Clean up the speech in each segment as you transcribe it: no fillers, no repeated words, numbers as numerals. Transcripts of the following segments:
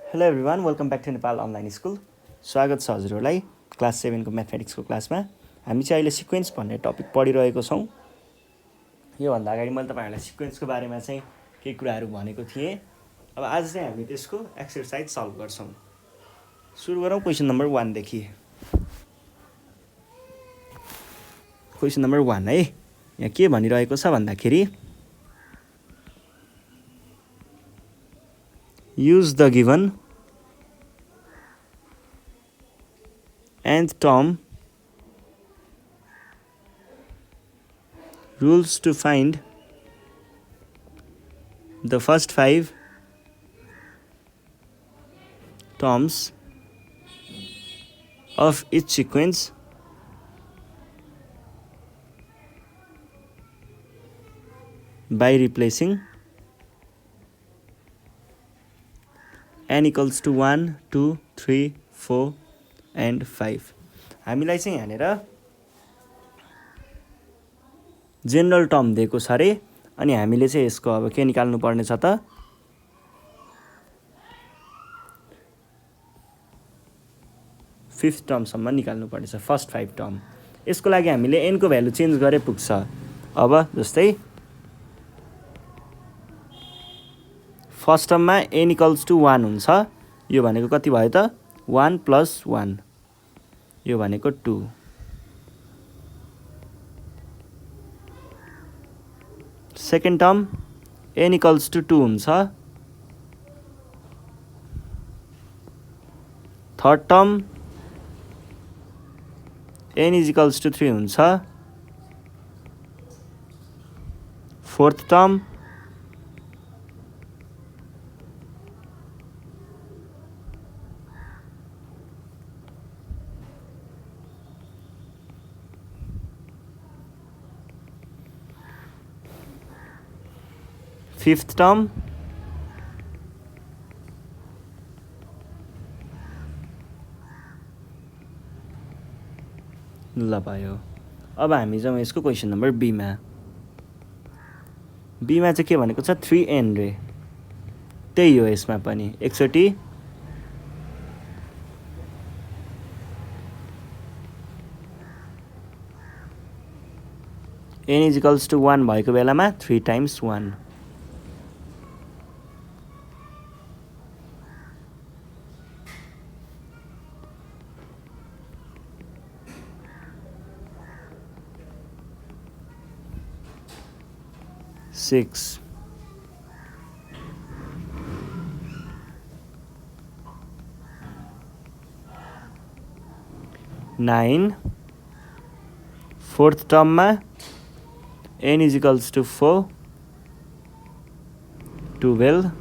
Hello everyone welcome back to Nepal online school. स्वागत छ हजुरहरूलाई क्लास 7को म्याथमेटिक्सको क्लासमा। हामी चाहिँ अहिले सिक्वेन्स भन्ने टपिक पढिरहेको छौँ। योभन्दा अगाडि मैले तपाईँहरूलाई सिक्वेन्सको बारेमा चाहिँ केही कुराहरू भनेको थिएँ। अब आज चाहिँ हामी त्यसको एक्सर्साइज सल्भ गर्छौँ। सुरु गरौँ क्वेसन नम्बर 1 देखि। क्वेसन नम्बर 1 है, यहाँ के भनिरहेको छ भन्दाखेरि use the given nth term rules to find the first 5 terms of each sequence by replacing n equals to 1, 2, 3, 4 and 5। हामीलाई चाहिँ यहाँनिर जेनरल टर्म दिएको छ अरे, अनि हामीले चाहिँ यसको अब के निकाल्नु पर्ने छ त फिफ्थ टर्मसम्म निकाल्नु पर्ने छ, फर्स्ट 5 टर्म। यसको लागि हामीले n को भ्यालु चेन्ज गरे पुग्छ। अब जस्तै फर्स्ट टर्ममा n इक्वल्स टु 1 हुन्छ। यो भनेको कति भयो त 1 + 1, यो भनेको 2। Second term n equals to 2 हुन्छ। Third term n is equals to 3 हुन्छ। फोर्थ टर्म फिफ्थ टर्म ल भयो। अब हामी जाउँ यसको क्वेसन नम्बर बीमा। बीमा चाहिँ के भनेको छ 3n रे, त्यही हो यसमा पनि एकचोटि n इज इक्वल्स टु 1 भएको बेलामा 3 टाइम्स 1। सिक्स, 9, फोर्थ टर्ममा n इज इक्वल्स टु 4, 12,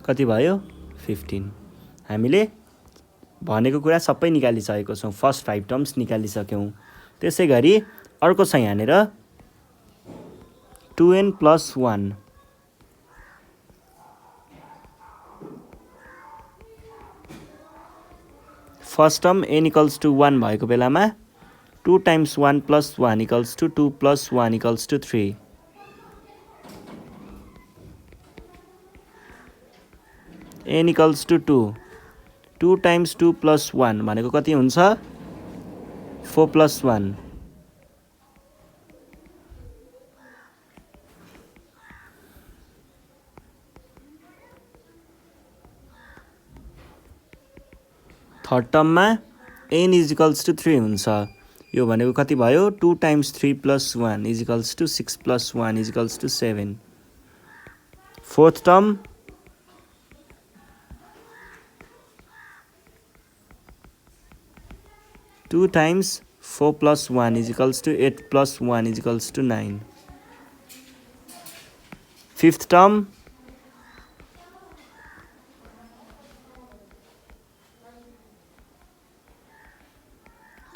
कति भयो 15। हामीले भनेको कुरा सबै निकालिसकेको छौँ, फर्स्ट 5 टर्म्स निकालिसक्यौँ। त्यसै गरी अर्को छ यहाँनिर 2n + 1। First term n equals to 1 भएको बेलामा 2 times 1 + 1 equals to 2 + 1 equals to 3। n equals to 2, 2 times 2 + 1 भनेको कति हुन्छ 4 + 1। थर्ड टर्ममा n इज इक्वल्स टु 3 हुन्छ। यो भनेको कति भयो 2 times 3 + 1 is equals to 6 + 1 is equals to 7। Fourth term two times 4 + 1 is equals to 8 + 1 is equals to 9। Fifth term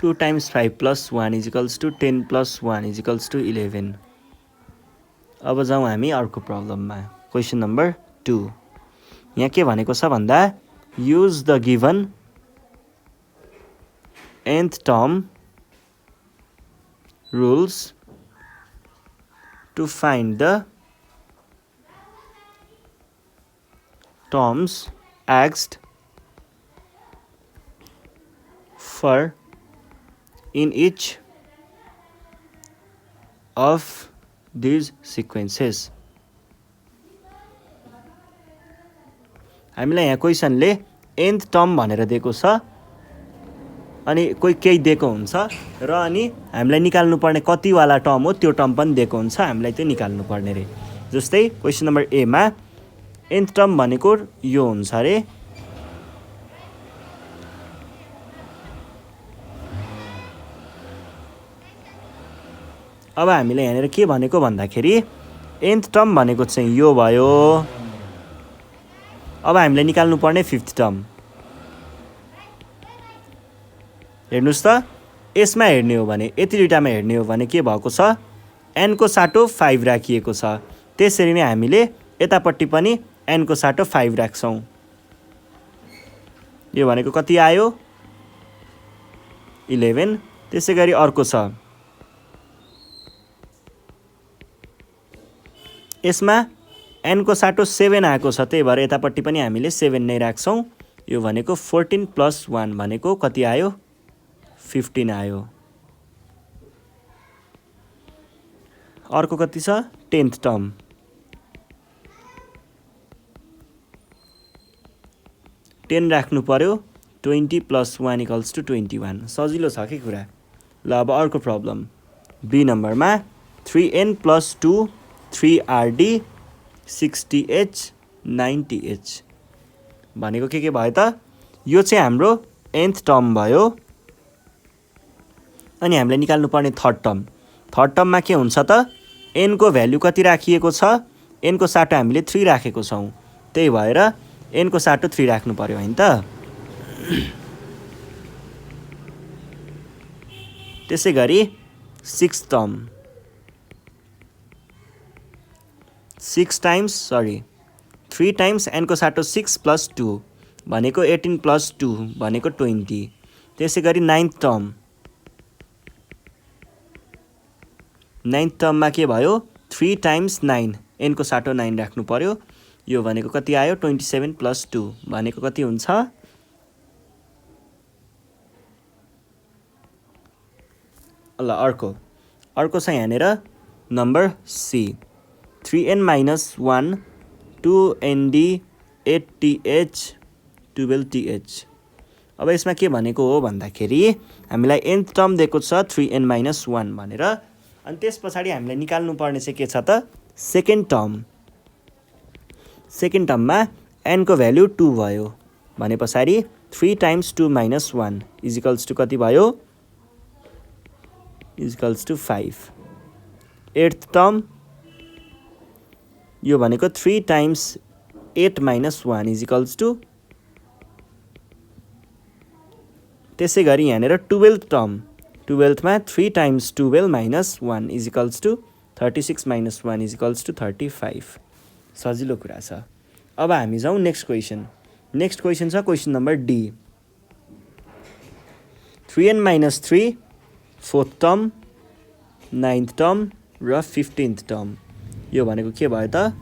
2 times 5 + 1 is equals to 10 + 1 is equals to 11। अब जाउँ हामी अर्को प्रब्लममा, क्वेसन नम्बर 2। यहाँ के भनेको छ भन्दा use the given nth term rules to find the terms asked for in each of these sequences. हामीलाई यहाँ क्वेसनले nth टर्म भनेर दिएको छ अनि कोही केही दिएको हुन्छ र अनि हामीलाई निकाल्नु पर्ने कतिवाला टर्म हो त्यो टर्म पनि दिएको हुन्छ, हामीलाई त्यो निकाल्नु पर्ने रे। जस्तै क्वेसन नम्बर ए मा nth टर्म भनेको यो हुन्छ रे। अब हामीले यहाँनिर के भनेको भन्दाखेरि nth टर्म भनेको चाहिँ यो भयो। अब हामीले निकाल्नु पर्ने फिफ्थ टर्म हेर्नुस् त, यसमा हेर्ने हो भने यति दुईटामा हेर्ने हो भने के भएको छ, n को साटो 5 राखिएको छ। त्यसरी नै हामीले यतापट्टि पनि n को साटो 5 राख्छौँ। यो भनेको कति आयो 11। त्यसै गरी अर्को छ, यसमा n को साटो 7 आएको छ, त्यही भएर यतापट्टि पनि हामीले 7 नै राख्छौँ। यो भनेको 14 + 1 भनेको कति आयो 15 आयो। अर्को कति छ 10th टर्म, टेन राख्नु पर्यो। 20 + 1 = 21। सजिलो छ कि कुरा। ल अब अर्को प्रब्लम बी नम्बरमा 3n + 2 3rd 60h 90h भनेको के भयो त, यो चाहिँ हाम्रो nth टर्म भयो। अनि हामीले निकाल्नु पर्ने थर्ड टर्म। थर्ड टर्ममा के हुन्छ त, n को भ्यालु कति राखिएको छ, n को साटो हामीले 3 राखेको छौँ, त्यही भएर n को साटो 3 राख्नु पर्यो हैन त। त्यसै गरी सिक्स्थ टर्म 3 टाइम्स n को साटो 6 + 2 भनेको 18 + 2 भनेको 20। त्यसै गरी नाइन्थ टर्ममा के भयो 3 टाइम्स 9 n को साटो 9 राख्नु पर्यो। यो भनेको कति आयो 27 + 2 भनेको कति हुन्छ, ल अर्को छ यहाँनिर number C 3n - 1 2nd 8th 12th। अब यसमा के भनेको हो भन्दाखेरि हामीलाई nth टर्म दिएको छ 3n - 1 भनेर, अनि त्यस पछाडि हामीले निकाल्नु पर्ने चाहिँ के छ त सेकेन्ड टर्ममा n को भ्यालु 2 भयो भने पछाडि 3 टाइम्स 2 - 1 = कति भयो = 5। एट्थ टर्म यो भनेको 3 टाइम्स 8 - 1 = त्यसै गरी यहाँनिर 12th टर्म 12th मा 3 टाइम्स 12 - 1 = 36 - 1 = 35। सजिलो कुरा छ। अब हामी जाउँ नेक्स्ट क्वेसन छ question number D 3n - 3 4th term 9th term र 15th टर्म। यो भनेको के भयो त,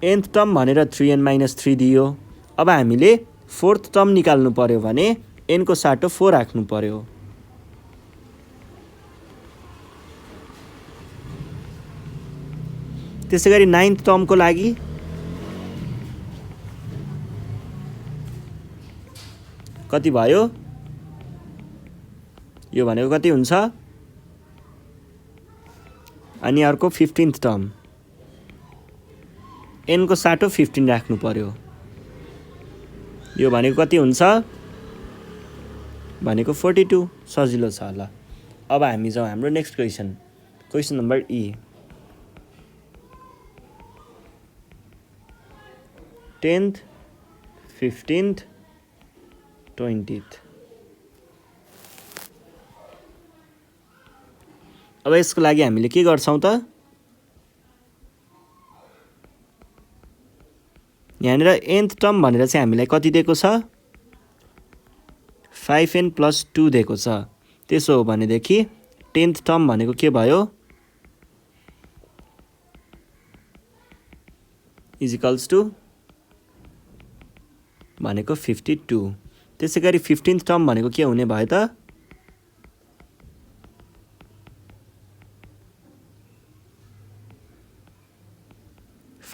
nth टर्म भनेर 3n - 3 दियो। अब हामीले 4th टर्म निकाल्नु पर्यो भने n को साटो 4 राख्नु पर्यो। त्यसै गरी 9th टर्मको लागि कति भयो, यो भनेको कति हुन्छ, अनि अर्को 15th टर्म n को साटो 15 राख्नु पर्यो। यो भनेको कति हुन्छ भनेको 42। सजिलो छ। ल अब हामी जाउँ हाम्रो नेक्स्ट क्वेसन नम्बर ई 10th 15th 20th। अब यसको लागि हामीले के गर्छौँ त, यहाँनिर nth टर्म भनेर चाहिँ हामीलाई कति दिएको छ 5n + 2 दिएको छ। त्यसो हो भनेदेखि 10th टर्म भनेको के भयो इजिकल्स टु भनेको 52। त्यसैगरी 15th टर्म भनेको के हुने भयो त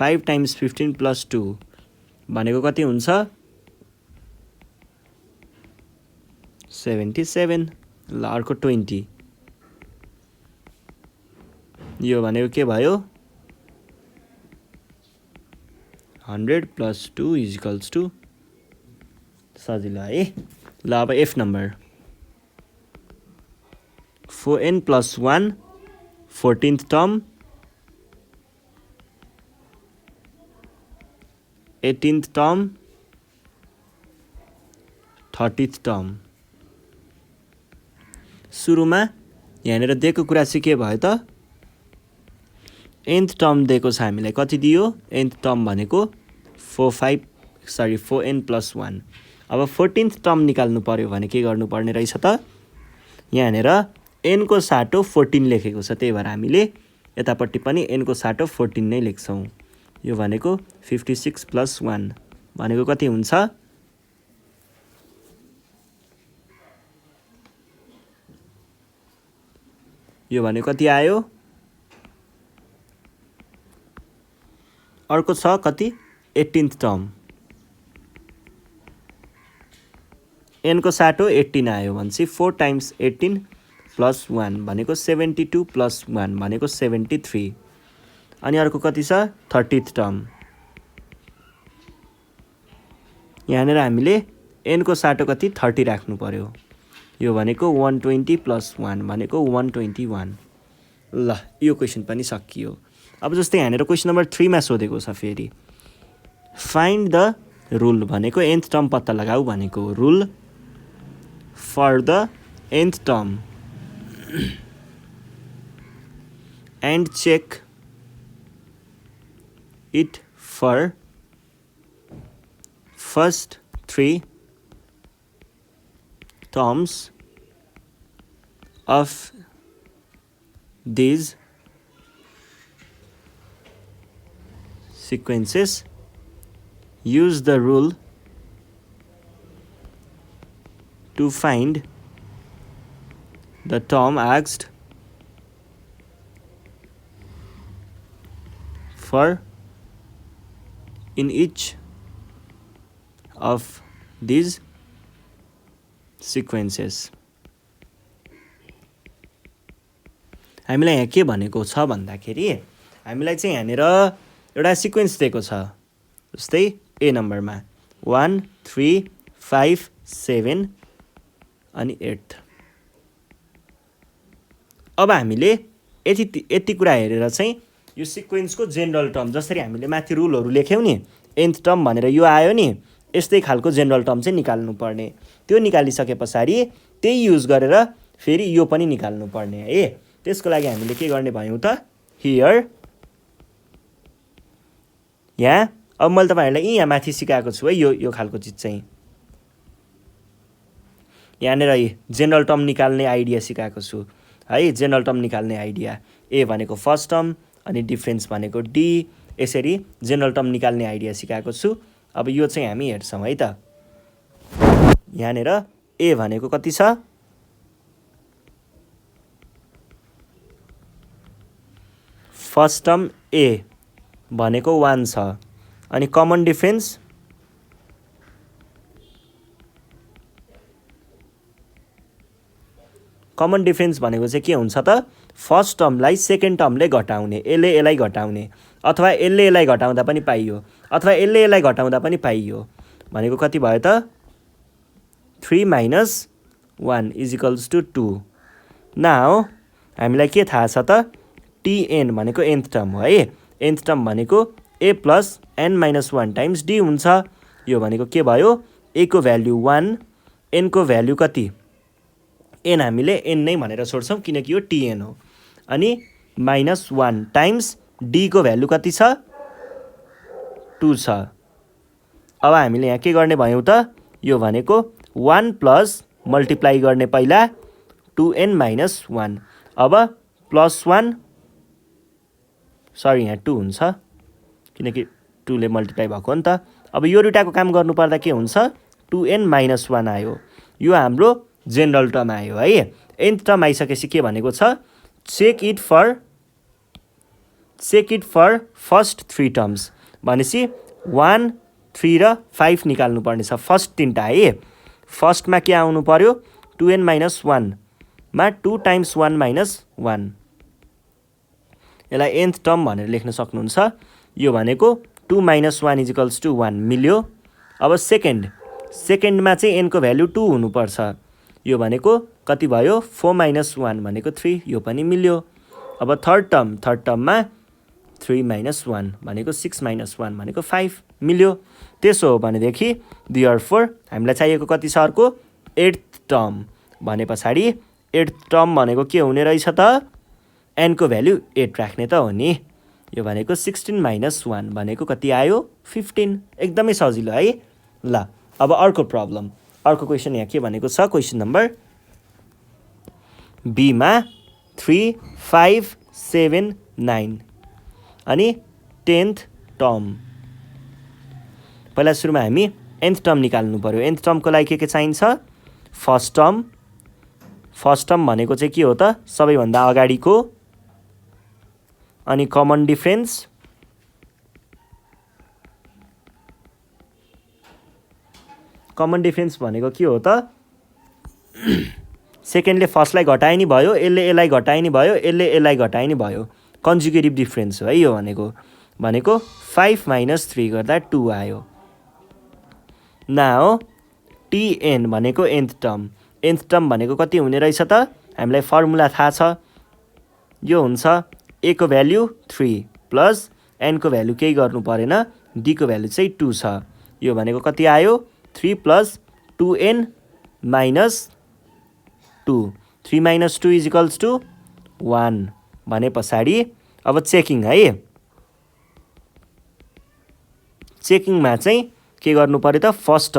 5 × 15 + 2 भनेको कति हुन्छ 77। ल अर्को 20 यो भनेको के भयो 100 + 2 = सजिलो है। ल अब F number 4n + 1 14th term 18th term 30th term. सुरुमा यहाँनिर दिएको कुरा चाहिँ के भयो त nth टर्म दिएको छ हामीलाई कति दियो nth टर्म भनेको 4n + 1। अब 14th टर्म निकाल्नु पर्यो भने के गर्नुपर्ने रहेछ त यहाँनिर n को साटो 14 लेखेको छ त्यही भएर हामीले यतापट्टि पनि n को साटो 14 नै लेख्छौँ। यो भनेको 56 + 1 भनेको कति हुन्छ यो भनेको कति आयो अर्को छ कति 18th टर्म n को साटो 18 आयो भनेपछि 4 × 18 + 1 भनेको 72 + 1 भनेको 73। अनि अर्को कति छ 30th टर्म यहाँनिर हामीले n को साटो कति 30 राख्नु पर्यो यो भनेको 120 + 1 भनेको 121। ल यो क्वेसन पनि सकियो। अब जस्तै यहाँनिर क्वेसन नम्बर 3 मा सोधेको छ फेरि फाइन्ड द रुल भनेको nth टर्म पत्ता लगाऊ भनेको rule for the nth term and check it for first 3 terms of these sequences. Use the rule to find the term asked for in each of these sequences. हामीलाई यहाँ के भनेको छ भन्दाखेरि हामीलाई चाहिँ यहाँनिर एउटा सिक्वेन्स दिएको छ जस्तै ए नम्बरमा 1 3 5 7 अनि 8। अब हामीले यति कुरा हेरेर चाहिँ यो सिक्वेन्सको जेनरल टर्म जसरी हामीले माथि रुलहरू लेख्यौँ नि nth टर्म भनेर यो आयो नि यस्तै खालको जेनरल टर्म चाहिँ निकाल्नु पर्ने। त्यो निकालिसके पछाडि त्यही युज गरेर फेरि यो पनि निकाल्नु पर्ने है। त्यसको लागि हामीले के गर्ने भयौँ त हियर यहाँ अब मैले तपाईहरुलाई यहाँ माथि सिकाएको छु है यो खालको चीज चाहिँ यहाँनिर जेनरल टर्म निकाल्ने आइडिया सिकाएको छु है। जेनरल टर्म निकाल्ने आइडिया ए भनेको फर्स्ट टर्म अनि डिफरेन्स भनेको डी यसरी जेनरल टर्म निकाल्ने आइडिया सिकाएको छु। अब यो चाहिँ हामी हेर्छौँ है त। यहाँनिर ए भनेको कति छ फर्स्ट टर्म ए भनेको 1 छ अनि कमन डिफरेन्स भनेको चाहिँ के हुन्छ त फर्स्ट टर्मलाई सेकेन्ड टर्मले घटाउने यसले यसलाई घटाउने अथवा यसले यसलाई घटाउँदा पनि पाइयो अथवा यसले यसलाई घटाउँदा पनि पाइयो भनेको कति भयो त 3 - 1 = 2। नाउ हामीलाई के थाहा छ त tn भनेको nth टर्म हो है। nth टर्म भनेको a + n - 1 टाइम्स d हुन्छ। यो भनेको के भयो a को भ्यालु 1 n को भ्यालु कति n हामीले n नै भनेर छोड्छौँ किनकि यो tn हो अनि -1 टाइम्स d को भ्यालु कति छ 2 छ अब हामीले यहाँ के गर्ने भयौँ त, यो भनेको 1 प्लस मल्टिप्लाई गर्ने पहिला 2n माइनस 1, अब प्लस 1, सरी यहाँ 2 हुन्छ किनकि 2 ले मल्टिप्लाई भएको हो नि त। अब यो दुइटाको काम गर्नुपर्दा के हुन्छ, 2n माइनस 1 आयो, यो हाम्रो जेनरल टर्म आयो है। nth टर्म आइसकेपछि के भनेको छ, check it for first 3 terms भनेपछि 1, 3 र 5 निकाल्नु पर्ने छ, फर्स्ट 3टा है। फर्स्टमा के आउनु पर्यो, 2n माइनस 1 मा 2 टाइम्स 1 माइनस 1, यसलाई nth टर्म भनेर लेख्न सक्नुहुन्छ। यो भनेको 2 माइनस 1 इजिकल्स टु 1 मिल्यो। अब सेकेन्डमा चाहिँ n को भ्यालु 2 हुनुपर्छ, यो भनेको कति भयो, 4 माइनस 1 भनेको 3, यो पनि मिल्यो। अब थर्ड टर्ममा 3 माइनस 1 भनेको 6 माइनस 1 भनेको 5 मिल्यो। त्यसो हो भनेदेखि देयरफोर हामीलाई चाहिएको कति छ अर्को, 8th टर्म भने पछाडि 8th टर्म भनेको के हुने रहेछ त, n को भ्यालु 8 राख्ने त हो नि। यो भनेको 16 माइनस 1 भनेको कति आयो, 15, एकदमै सजिलो है। ल अब अर्को प्रब्लम, अर्को क्वेसन यहाँ के भनेको छ, क्वेसन नम्बर बीमा 3, 5, 7, 9 अनि 10th टर्म। पहिला सुरुमा हामी nth टर्म निकाल्नु पर्यो। nth टर्मको लागि के चाहिन्छ, फर्स्ट टर्म भनेको चाहिँ के हो त, सबैभन्दा अगाडिको, अनि कमन डिफरेन्स, भनेको के हो त, सेकेन्डले फर्स्टलाई घटाए नि भयो, यसले यसलाई घटाए नि भयो, यसले यसलाई घटाए नि भयो, कन्जुगेटिभ डिफरेन्स हो है यो भनेको 5 माइनस 3 गर्दा 2 आयो। नाउ tn भनेको nth टर्म भनेको कति हुने रहेछ त, हामीलाई फर्मुला थाहा छ, यो हुन्छ a को भ्याल्यु 3 प्लस n को भ्याल्यु केही गर्नु परेन, d को भ्याल्यु चाहिँ 2 छ, यो भनेको कति आयो, 3 plus 2n minus 2, 3 minus 2 equals to 1 भने पछाडि अब चेकिङ है। चेकिङमा चाहिँ के गर्नु पर्यो त, फर्स्ट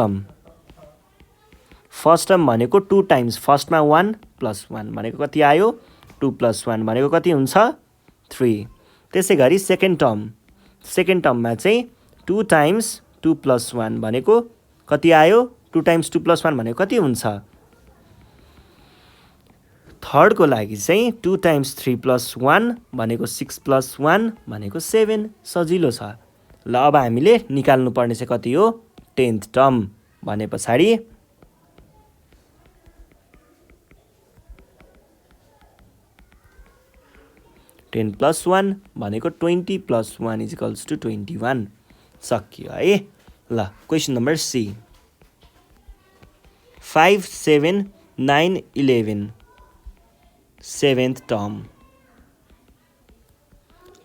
टर्म भनेको 2 टाइम्स, फर्स्टमा 1 प्लस 1 भनेको कति आयो, 2 प्लस 1 भनेको कति हुन्छ, 3। त्यसै गरी सेकेन्ड टर्ममा चाहिँ 2 टाइम्स 2 प्लस 1 भनेको कति आयो, 2 टाइम्स 2 प्लस 1 भनेको कति हुन्छ। थर्डको लागि चाहिँ 2 टाइम्स 3 प्लस 1 भनेको 6 प्लस 1 भनेको 7, सजिलो छ। ल अब हामीले निकाल्नु पर्ने चाहिँ कति हो, 10th टर्म भने पछाडि 10 प्लस 1 भनेको 20 प्लस 1 इजिकल्स टु 21, सकियो है। ल question number C, 5, 7, 9, 11 7th term.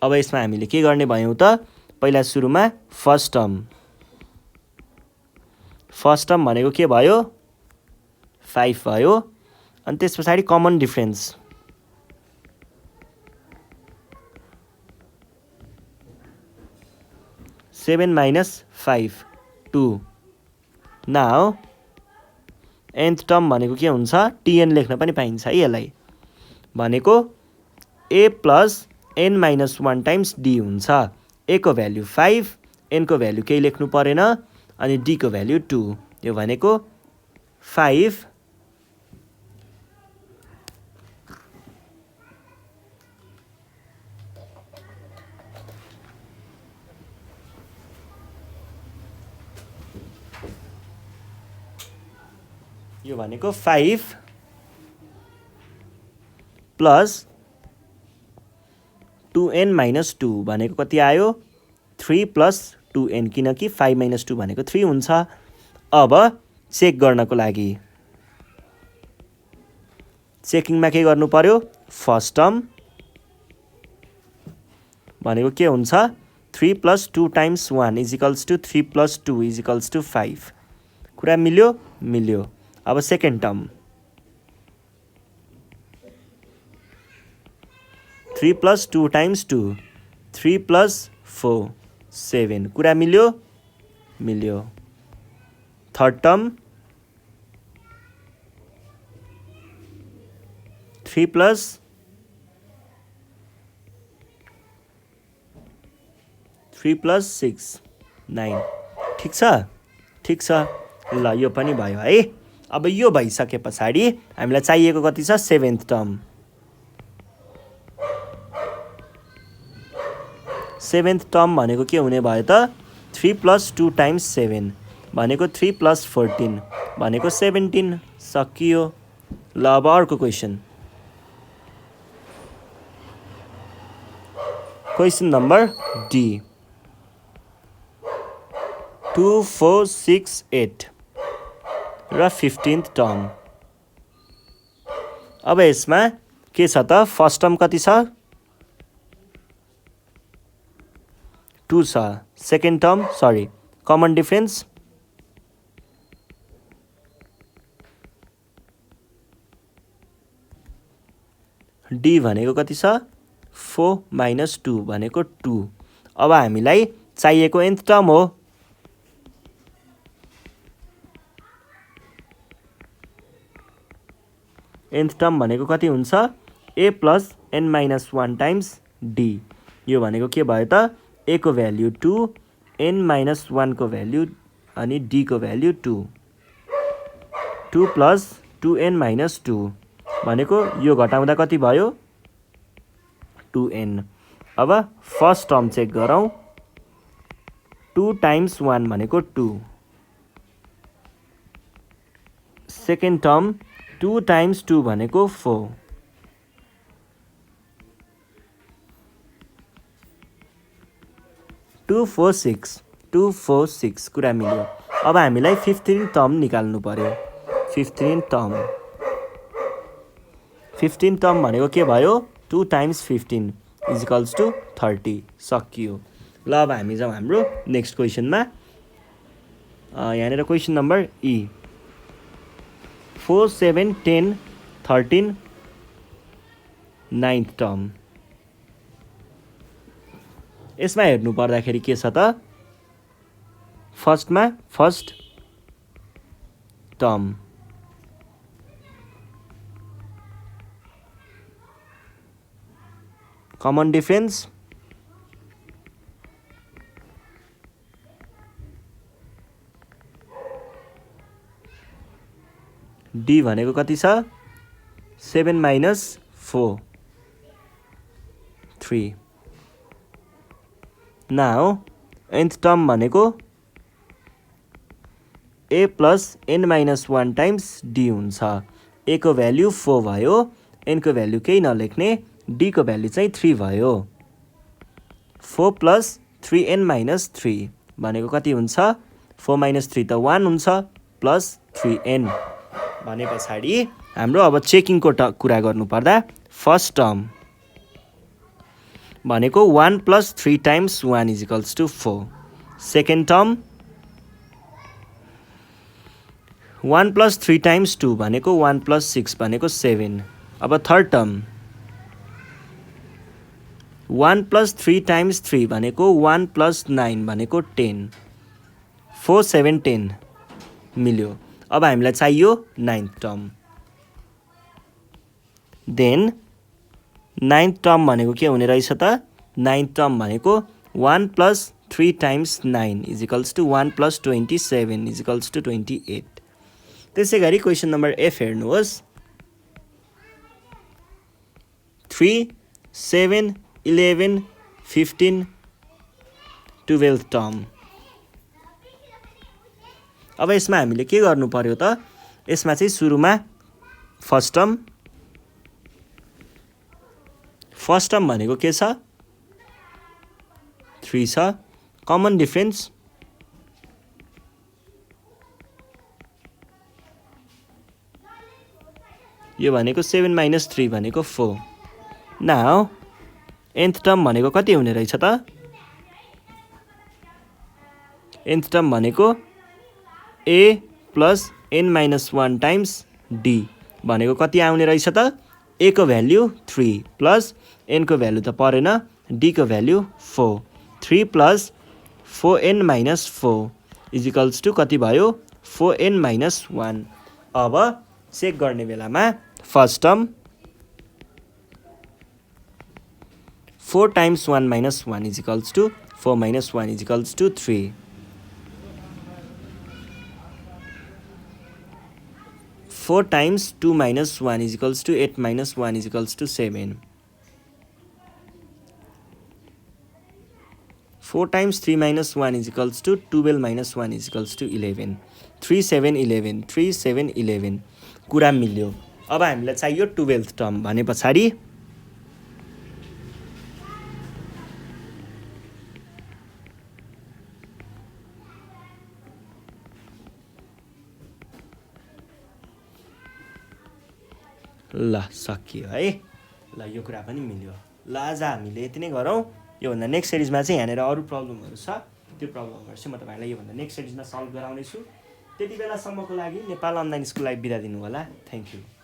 अब यसमा हामीले के गर्ने भयौँ त, पहिला सुरुमा फर्स्ट टर्म भनेको के भयो, 5 भयो, अनि त्यस पछाडि common difference, 7 minus 5 2। Now nth term भनेको के हुन्छ, tn लेख्न पनि पाइन्छ है यसलाई, भनेको a plus n minus 1 times d हुन्छ। a को भ्याल्यु 5, n को भ्याल्यु केही लेख्नु परेन, अनि d को भ्याल्यु 2, यो भनेको 5 यो भनेको 5 प्लस 2n माइनस 2 भनेको कति आयो, 3 प्लस 2n, किनकि 5 माइनस 2 भनेको 3 हुन्छ। अब चेक गर्नको लागि चेकिङमा के गर्नु पर्यो, फर्स्ट टर्म भनेको के हुन्छ, 3 plus 2 times 1 equals to 3 plus 2 equals to 5, कुरा मिल्यो। अब second term 3 plus 2 times 2, 3 plus 4 7, कुरा मिल्यो। थर्ड टर्म 3 प्लस 6 9 ठिक छ ल यो पनि भयो है। अब यो भइसके पछाडि हामीलाई चाहिएको कति छ सेभेन्थ टर्म। सेभेन्थ टर्म भनेको के हुने भयो त 3 + 2 × 7 भनेको 3 + 14 भनेको 17 सकियो। ल अब अर्को क्वेसन नम्बर डी 2 4 6 8 र 15th टर्म। अब यसमा के छ त फर्स्ट टर्म कति छ 2 छ। Second term common difference D भनेको कति छ 4 - 2 भनेको 2। अब हामीलाई चाहिएको nth टर्म हो। nth टर्म भनेको कति हुन्छ a + n - 1 × d। यो भनेको के भयो त a को भ्याल्यु 2 n - 1 को भ्याल्यु अनि d को भ्याल्यु 2 2 + 2n - 2 भनेको यो घटाउँदा कति भयो 2n। अब फर्स्ट टर्म चेक गरौँ 2 × 1 भनेको 2। सेकेन्ड टर्म 2 × 2 भनेको 4। टू फोर सिक्स कुरा मिल्यो। अब हामीलाई 15 टर्म निकाल्नु पर्यो। 15 टर्म भनेको के भयो 2 × 15 = 30 सकियो। ल अब हामी जाउँ हाम्रो नेक्स्ट क्वेसनमा। यहाँनिर क्वेसन नम्बर ई 4 7 10 13 9th टर्म। यसमा हेर्नु पर्दाखेरि के छ त फर्स्टमा first term common difference D भनेको कति छ 7 - 4 3। नाउ nth टर्म भनेको a + n - 1 × d हुन्छ। a को भ्याल्यु 4 भयो n को भ्याल्यु केही नलेख्ने d को भ्याल्यु चाहिँ 3 भयो। 4 + 3n - 3 भनेको कति हुन्छ 4 - 3 त 1 हुन्छ प्लस 3n भने पछाडि हाम्रो अब चेकिङको कुरा गर्नुपर्दा फर्स्ट टर्म भनेको 1 + 3 × 1 = 4। सेकेन्ड टर्म 1 + 3 × 2 भनेको 1 + 6 भनेको 7। अब थर्ड टर्म 1 + 3 × 3 भनेको 1 + 9 भनेको 10 4 7 10 मिल्यो। अब हामीलाई चाहियो 9th term. Then 9th term भनेको के हुने रहेछ त 9th टर्म भनेको 1 + 3 × 9 = 1 + 27 = 28। त्यसै गरी क्वेसन नम्बर एफ हेर्नुहोस् 3 7 11 15 12th टर्म। अब यसमा हामीले के गर्नु पर्यो त यसमा चाहिँ सुरुमा फर्स्ट टर्म भनेको के छ 3 छ। कमन डिफरेन्स यो भनेको 7 - 3 भनेको 4। नाउ nth टर्म भनेको कति हुने रहेछ त nth टर्म भनेको a + n - 1 × d भनेको कति आउने रहेछ त a को भ्याल्यु 3 प्लस n को भ्याल्यु त परेन d को भ्याल्यु 4 3 + 4n - 4 इजिकल्स टु कति भयो 4n - 1। अब चेक गर्ने बेलामा first term 4 times 1 - 1 equals to 4 - 1 equals to 3। 4 times 2 - 1 equals to 8 - 1 equals to 7। 4 times 3 - 1 equals to 12 - 1 equals to 11। 3 7 11 3 7 11 कुरा मिल्यो। अब हामीलाई चाहियो 12th टर्म भने पछाडि ल सकियो है। ल यो कुरा पनि मिल्यो। ल आज हामीले यति नै गरौँ। योभन्दा नेक्स्ट सिरिजमा चाहिँ यहाँनिर अरू प्रब्लमहरू छ, त्यो प्रब्लमहरू चाहिँ म तपाईँहरूलाई योभन्दा नेक्स्ट सिरिजमा सल्भ गराउनेछु। त्यति बेलासम्मको लागि नेपाल अनलाइन स्कुललाई बिदा दिनु होला। Thank you.